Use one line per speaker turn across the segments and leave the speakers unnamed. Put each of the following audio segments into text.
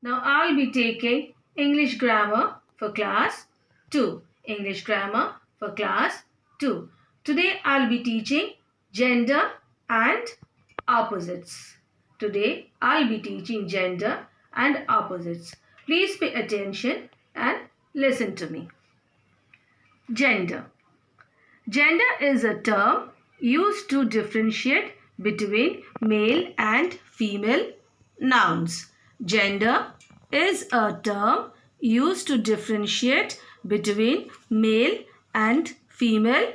Now I'll be taking English grammar for class 2. English grammar for class 2. Today I'll be teaching gender and opposites. Today I'll be teaching gender and opposites. Please pay attention and listen to me. Gender. Gender is a term used to differentiate between male and female nouns. Gender is a term used to differentiate between male and female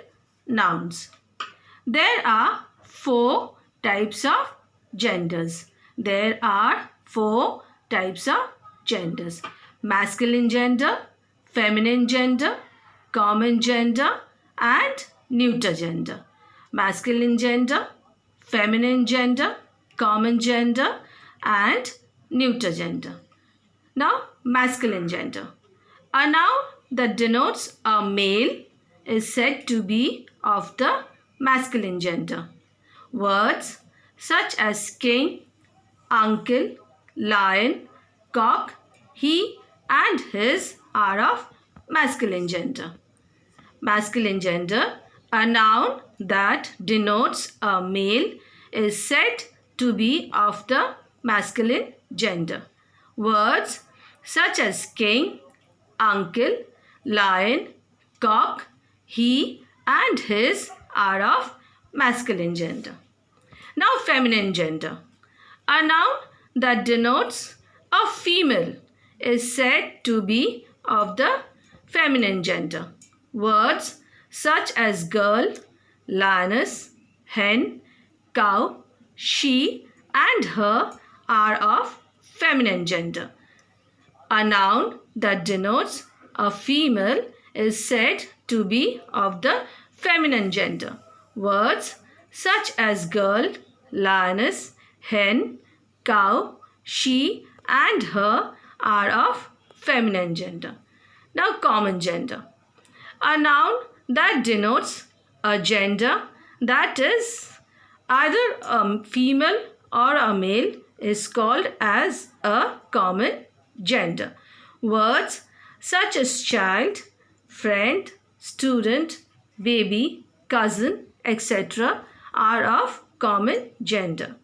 nouns. There are 4 types of genders. There are 4 types of genders. Masculine gender, feminine gender, common gender and neuter gender. Masculine gender, feminine gender, common gender and neuter gender. Now, masculine gender. A noun that denotes a male is said to be of the masculine gender. Words such as king, uncle, lion, cock, he and his are of masculine gender. Masculine gender, a noun that denotes a male is said to be of the masculine gender. Words such as king, uncle, lion, cock, he and his are of masculine gender. Now feminine gender. A noun that denotes a female is said to be of the feminine gender. Words such as girl, lioness, hen, cow, she and her are of feminine gender. A noun that denotes a female is said to be of the feminine gender. Words such as girl, lioness, hen, cow, she and her are of feminine gender. Now common gender. A noun that denotes a gender that is either a female or a male is called as a common gender. Words such as child, friend, student, baby, cousin, etc. are of common gender.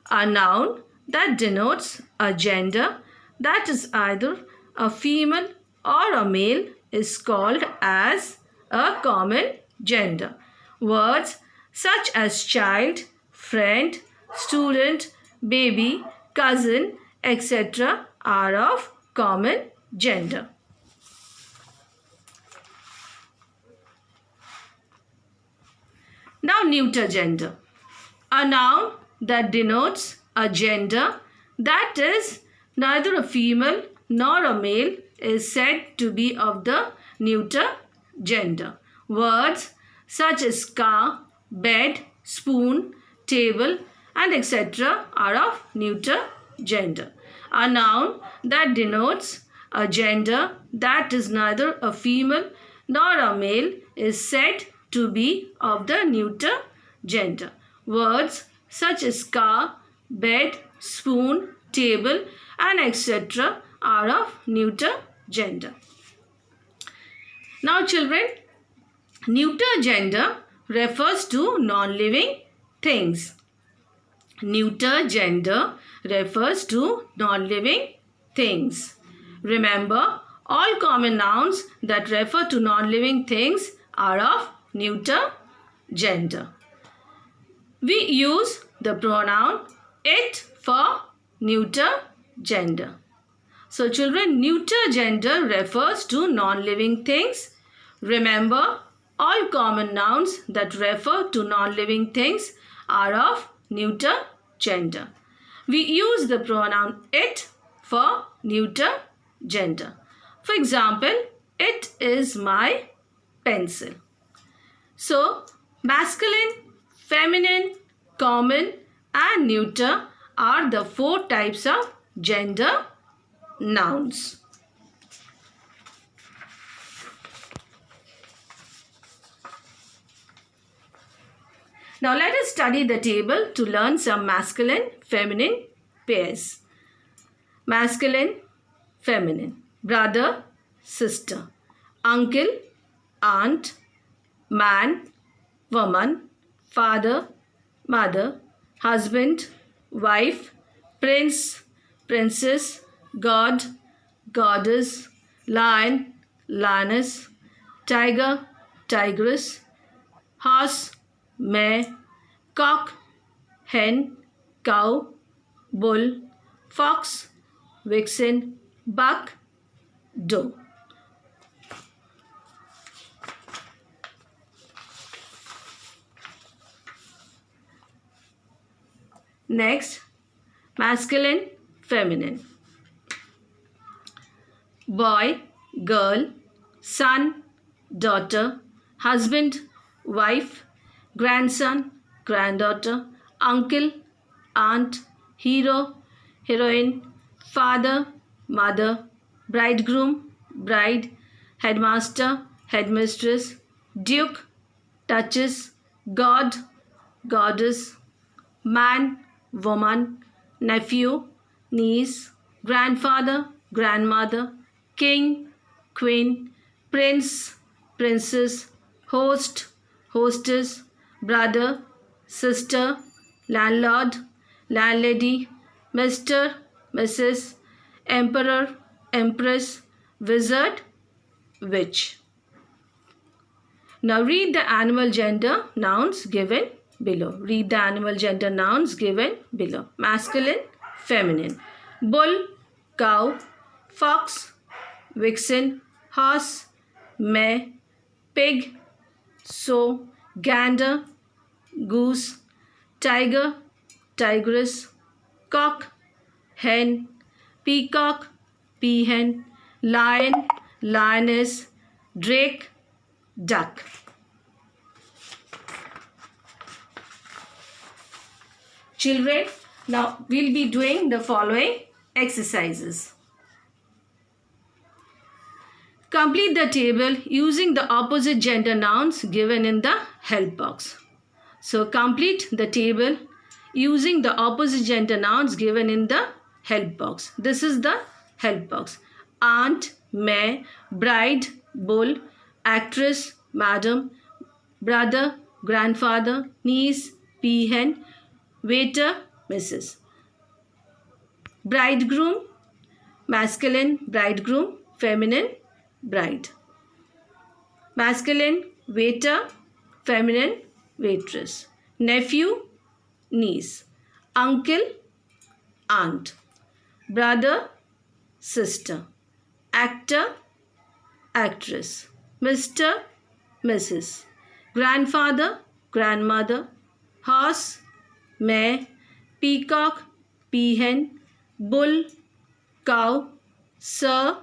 A noun that denotes a gender that is either a female or a male is called as a common gender. Words such as child, friend, student, baby, cousin, etc. are of common gender. Now neuter gender. A noun that denotes a gender that is neither a female nor a male is said to be of the neuter gender. Words such as car, bed, spoon, table and etc. are of neuter gender. A noun that denotes a gender that is neither a female nor a male is said to be of the neuter gender. Words such as car, bed, spoon, table and etc. are of neuter gender. Now children, neuter gender refers to non-living things. Neuter gender refers to non-living things. Remember, all common nouns that refer to non-living things are of neuter gender. We use the pronoun it for neuter gender. So children, neuter gender refers to non-living things. Remember, all common nouns that refer to non-living things are of neuter gender. We use the pronoun it for neuter gender. For example, it is my pencil. So, masculine, feminine, common and neuter are the 4 types of gender nouns. Now let us study the table to learn some masculine, feminine pairs. Masculine, feminine. Brother, sister. Uncle, aunt. Man, woman. Father, mother. Husband, wife. Prince, princess. God, goddess. Lion, lioness. Tiger, tigress. Horse, mare. Cock, hen. Cow, bull. Fox, vixen. Buck, doe. Next, masculine, feminine. Boy, girl, son, daughter, husband, wife, grandson, granddaughter, uncle, aunt, hero, heroine, father, mother, bridegroom, bride, headmaster, headmistress, duke, duchess, god, goddess, man, woman, nephew, niece, grandfather, grandmother, king, queen, prince, princess, host, hostess, brother, sister, landlord, landlady, Mr., Mrs., emperor, empress, wizard, witch. Now read the animal gender nouns given below. Read the animal gender nouns given below. Masculine, feminine. Bull, cow, fox, vixen, horse, mare, pig, sow, gander, goose, tiger, tigress, cock, hen, peacock, peahen, lion, lioness, drake, duck. Children, now we'll be doing the following exercises. Complete the table using the opposite gender nouns given in the help box. So complete the table using the opposite gender nouns given in the help box. This is the help box. Aunt, mare, bride, bull, actress, madam, brother, grandfather, niece, peahen, waiter, Mrs. Bridegroom, masculine, bridegroom, feminine, bride. Masculine, waiter, feminine, waitress. Nephew, niece. Uncle, aunt. Brother, sister. Actor, actress. Mr., Mrs. Grandfather, grandmother. Horse, mare, peacock, peahen, bull, cow, sir,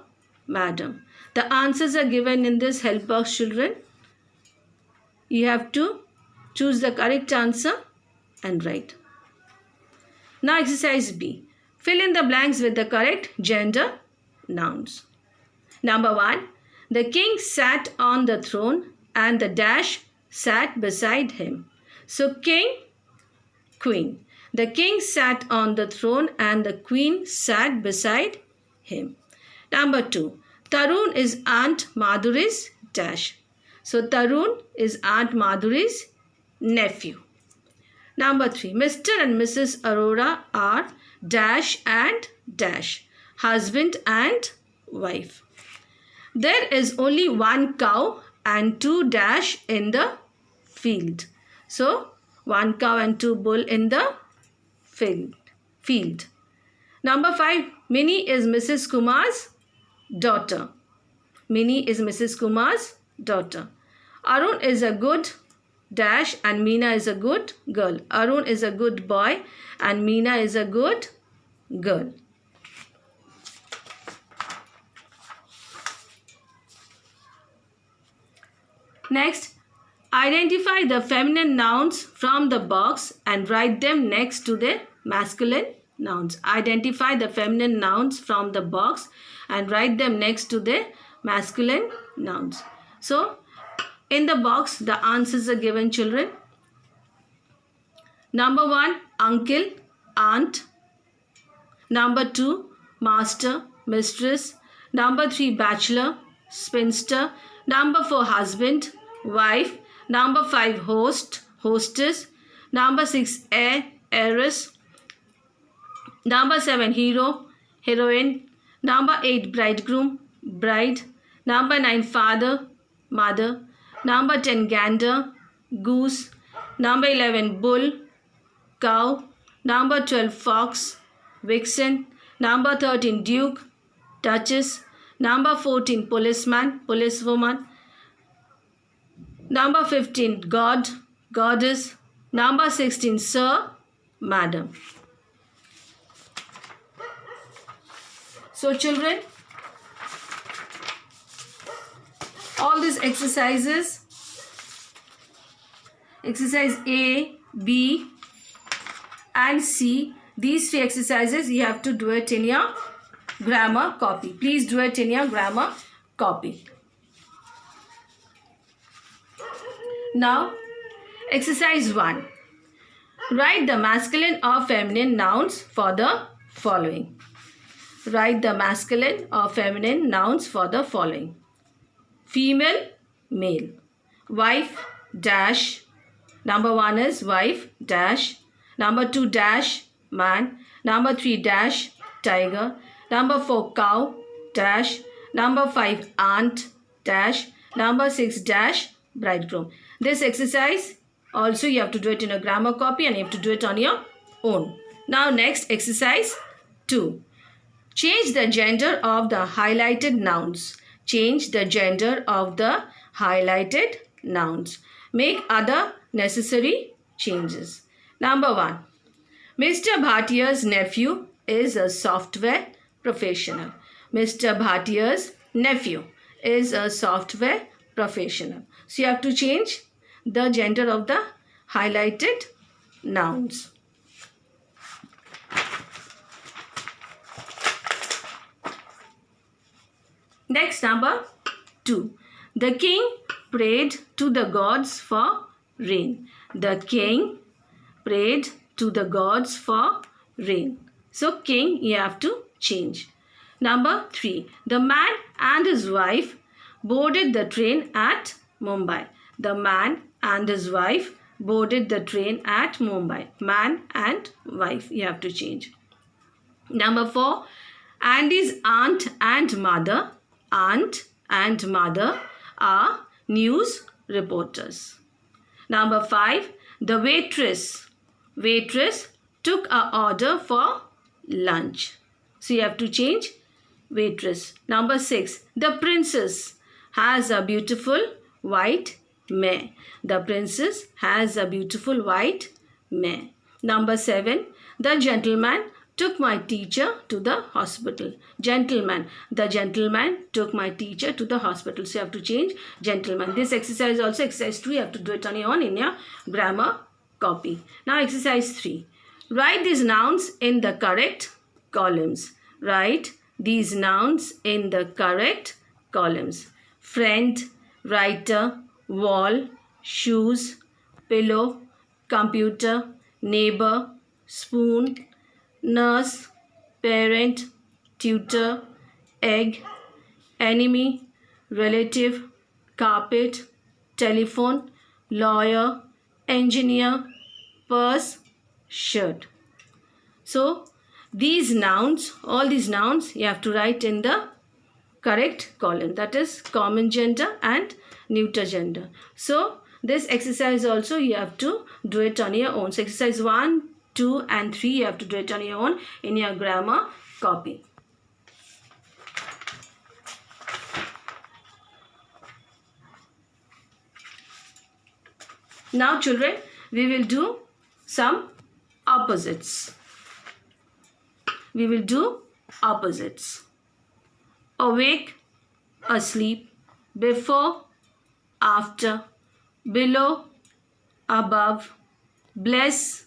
madam. The answers are given in this help box, children. You have to choose the correct answer and write. Now exercise B. Fill in the blanks with the correct gender nouns. Number 1. The king sat on the throne and the dash sat beside him. So king, queen. The king sat on the throne and the queen sat beside him. Number 2. Tarun is Aunt Madhuri's dash. So Tarun is Aunt Madhuri's nephew. Number 3. Mr. and Mrs. Arora are dash and dash. Husband and wife. There is only one cow and 2 dash in the field. So 1 cow and 2 bull in the field. Number 5. Minnie is Mrs. Kumar's daughter. Minnie is Mrs. Kumar's daughter. Arun is a good dash and Meena is a good girl. Arun is a good boy and Meena is a good girl. Next, identify the feminine nouns from the box and write them next to the masculine nouns. Identify the feminine nouns from the box and write them next to the masculine nouns. So, in the box, the answers are given, children. Number 1, uncle, aunt. Number 2, master, mistress. Number 3, bachelor, spinster. Number 4, husband, wife. Number 5, host, hostess. Number 6, heir, heiress. Number 7, hero, heroine. Number 8, bridegroom, bride. Number 9, father, mother. Number 10, gander, goose. Number 11, bull, cow. Number 12, fox, vixen. Number 13, duke, duchess. Number 14, policeman, policewoman. Number 15, god, goddess. Number 16, sir, madam. So children, all these exercises, exercise A, B and C, these 3 exercises you have to do it in your grammar copy. Please do it in your grammar copy. Now, exercise 1. Write the masculine or feminine nouns for the following. Write the masculine or feminine nouns for the following. Female, male. Wife, dash. Number 1 is wife, dash. Number 2, dash, man. Number 3, dash, tiger. Number 4, cow, dash. Number 5, aunt, dash. Number 6, dash, bridegroom. This exercise also you have to do it in a grammar copy and you have to do it on your own. Now next, exercise 2. Change the gender of the highlighted nouns. Change the gender of the highlighted nouns. Make other necessary changes. Number 1. Mr. Bhatia's nephew is a software professional. Mr. Bhatia's nephew is a software professional. So you have to change the gender of the highlighted nouns. Next, number 2. The king prayed to the gods for rain. The king prayed to the gods for rain. So, king you have to change. Number 3. The man and his wife boarded the train at Mumbai. The man and his wife boarded the train at Mumbai. Man and wife you have to change. Number 4. Andy's aunt and mother are news reporters. Number 5. The waitress took a order for lunch. So you have to change waitress. Number 6. The princess has a beautiful white mare. The princess has a beautiful white mare. Number 7. The gentleman took my teacher to the hospital. The gentleman took my teacher to the hospital. So you have to change gentleman. This exercise also, exercise 2, you have to do it on your own in your grammar copy. Now exercise 3. Write these nouns in the correct columns. Write these nouns in the correct columns. Friend, writer, wall, shoes, pillow, computer, neighbor, spoon, nurse, parent, tutor, egg, enemy, relative, carpet, telephone, lawyer, engineer, purse, shirt. So these nouns, all these nouns you have to write in the correct column, that is common gender and neuter gender. So this exercise also you have to do it on your own. So exercise 1, 2 and 3 you have to do it on your own in your grammar copy. Now children, we will do some opposites. We will do opposites. Awake, asleep, before, after, below, above, bless,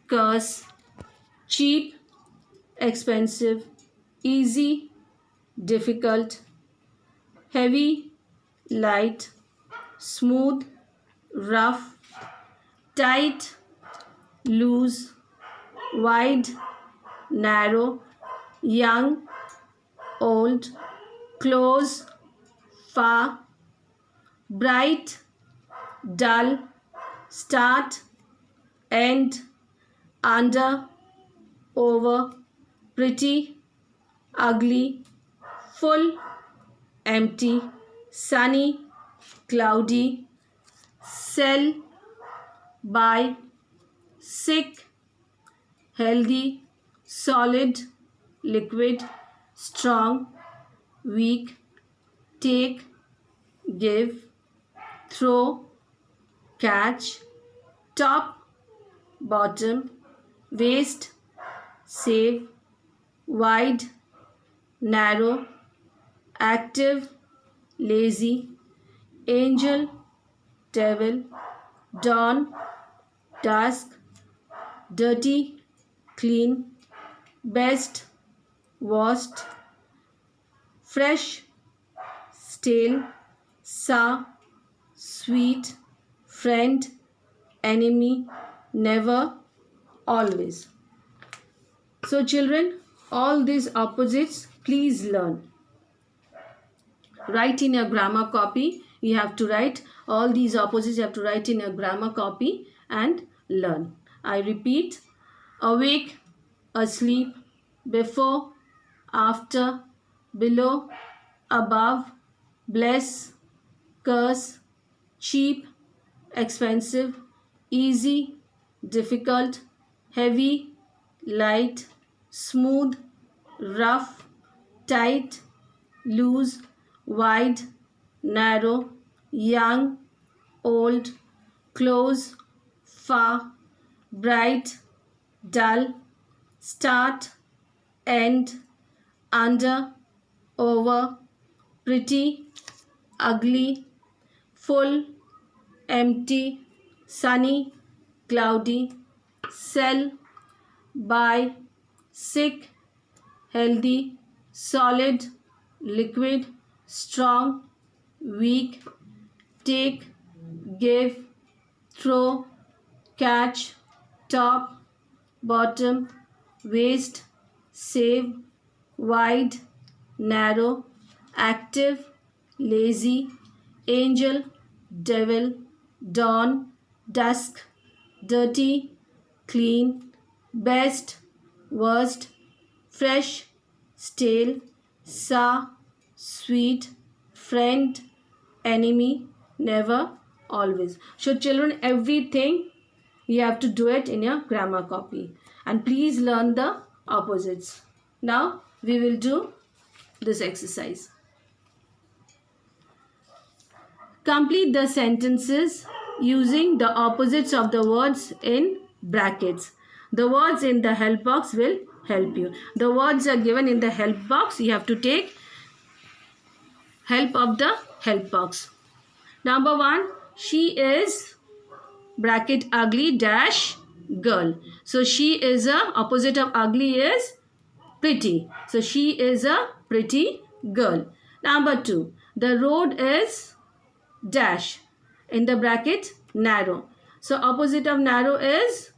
curse, cheap, expensive, easy, difficult, heavy, light, smooth, rough, tight, loose, wide, narrow, young, old, close, far, bright, dull, start, end, under, over, pretty, ugly, full, empty, sunny, cloudy, sell, buy, sick, healthy, solid, liquid, strong, weak, take, give, throw, catch, top, bottom, waste, save, wide, narrow, active, lazy, angel, devil, dawn, dusk, dirty, clean, best, worst, fresh, stale, sour, sweet, friend, enemy, never, always. So children, all these opposites please learn. Write in your grammar copy. You have to write all these opposites. You have to write in your grammar copy and learn. I repeat: awake, asleep, before, after, below, above, bless, curse, cheap, expensive, easy, difficult, heavy, light, smooth, rough, tight, loose, wide, narrow, young, old, close, far, bright, dull, start, end, under, over, pretty, ugly, full, empty, sunny, cloudy, sell, buy, sick, healthy, solid, liquid, strong, weak, take, give, throw, catch, top, bottom, waste, save, wide, narrow, active, lazy, angel, devil, dawn, dusk, dirty, clean, best, worst, fresh, stale, sour, sweet, friend, enemy, never, always. So children, everything you have to do it in your grammar copy. And please learn the opposites. Now we will do this exercise. Complete the sentences using the opposites of the words in brackets. The words in the help box will help you. The words are given in the help box. You have to take help of the help box. Number 1, she is bracket ugly dash girl. So she is a opposite of ugly is pretty. So she is a pretty girl. Number 2, the road is dash in the bracket narrow. So opposite of narrow is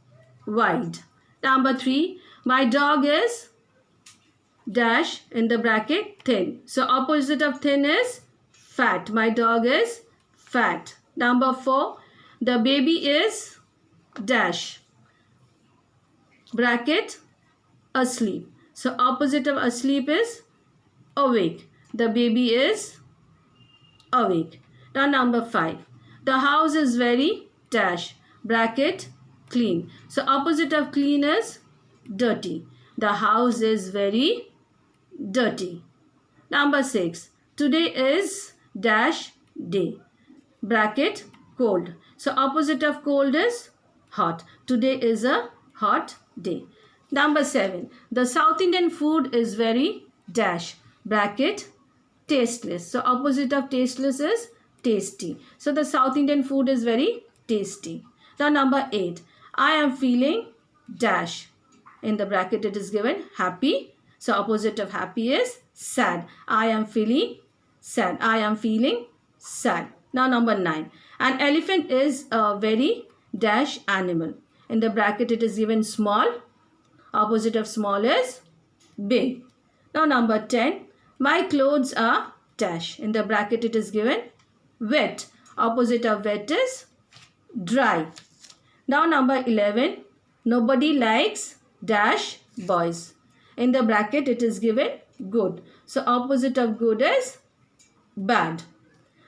wide. Number 3, my dog is dash in the bracket thin. So opposite of thin is fat. My dog is fat. Number 4, the baby is dash bracket asleep. So opposite of asleep is awake. The baby is awake. Now number 5, the house is very dash bracket clean. So opposite of clean is dirty. The house is very dirty. Number 6, today is dash day bracket cold. So opposite of cold is hot. Today is a hot day. Number 7, the South Indian food is very dash bracket tasteless. So opposite of tasteless is tasty. So the South Indian food is very tasty. Now number 8, I am feeling dash. In the bracket it is given happy. So opposite of happy is sad. I am feeling sad. I am feeling sad. Now number 9, an elephant is a very dash animal. In the bracket it is given small. Opposite of small is big. Now number 10, My clothes are dash. In the bracket it is given wet. Opposite of wet is dry. Now number 11. Nobody likes dash boys. In the bracket it is given good. So opposite of good is bad.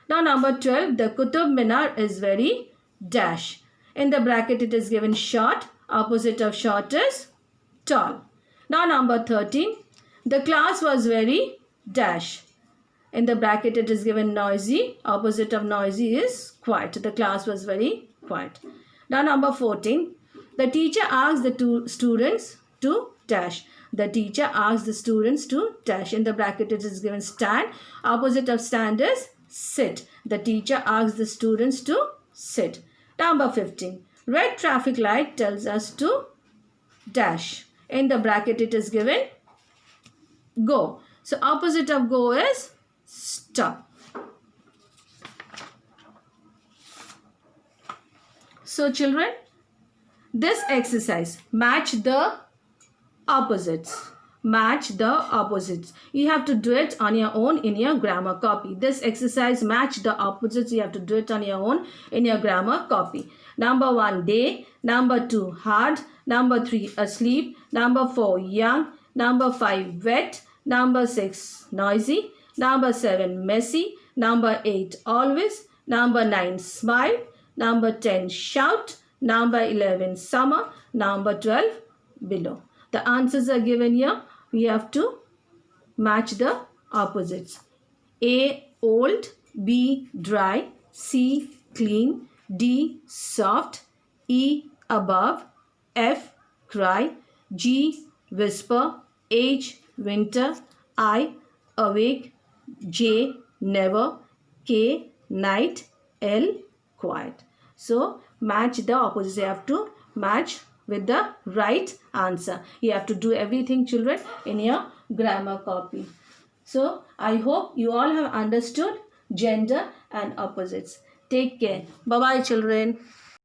Now number 12. The Qutub Minar is very dash. In the bracket it is given short. Opposite of short is tall. Now number 13. The class was very dash. In the bracket it is given noisy. Opposite of noisy is quiet. The class was very quiet. Now number 14. The teacher asked the two students to dash. The teacher asked the students to dash. In the bracket it is given stand. Opposite of stand is sit. The teacher asked the students to sit. Number 15. Red traffic light tells us to dash. In the bracket it is given go. So opposite of go is stop. So children, this exercise, match the opposites. Match the opposites. You have to do it on your own in your grammar copy. This exercise, match the opposites, you have to do it on your own in your grammar copy. Number 1, day. Number 2, hard. Number 3, asleep. Number 4, young. Number 5, wet. Number 6, noisy. Number 7, messy. Number 8, always. Number 9, smile. Number 10, shout. Number 11, summer. Number 12, below. The answers are given here. We have to match the opposites. A, old. B, dry. C, clean. D, soft. E, above. F, cry. G, whisper. H, winter. I, awake. J, never. K, night. L, quiet. So match the opposites. You have to match with the right answer. You have to do everything, children, in your grammar copy. So I hope you all have understood gender and opposites. Take care. Bye bye, children.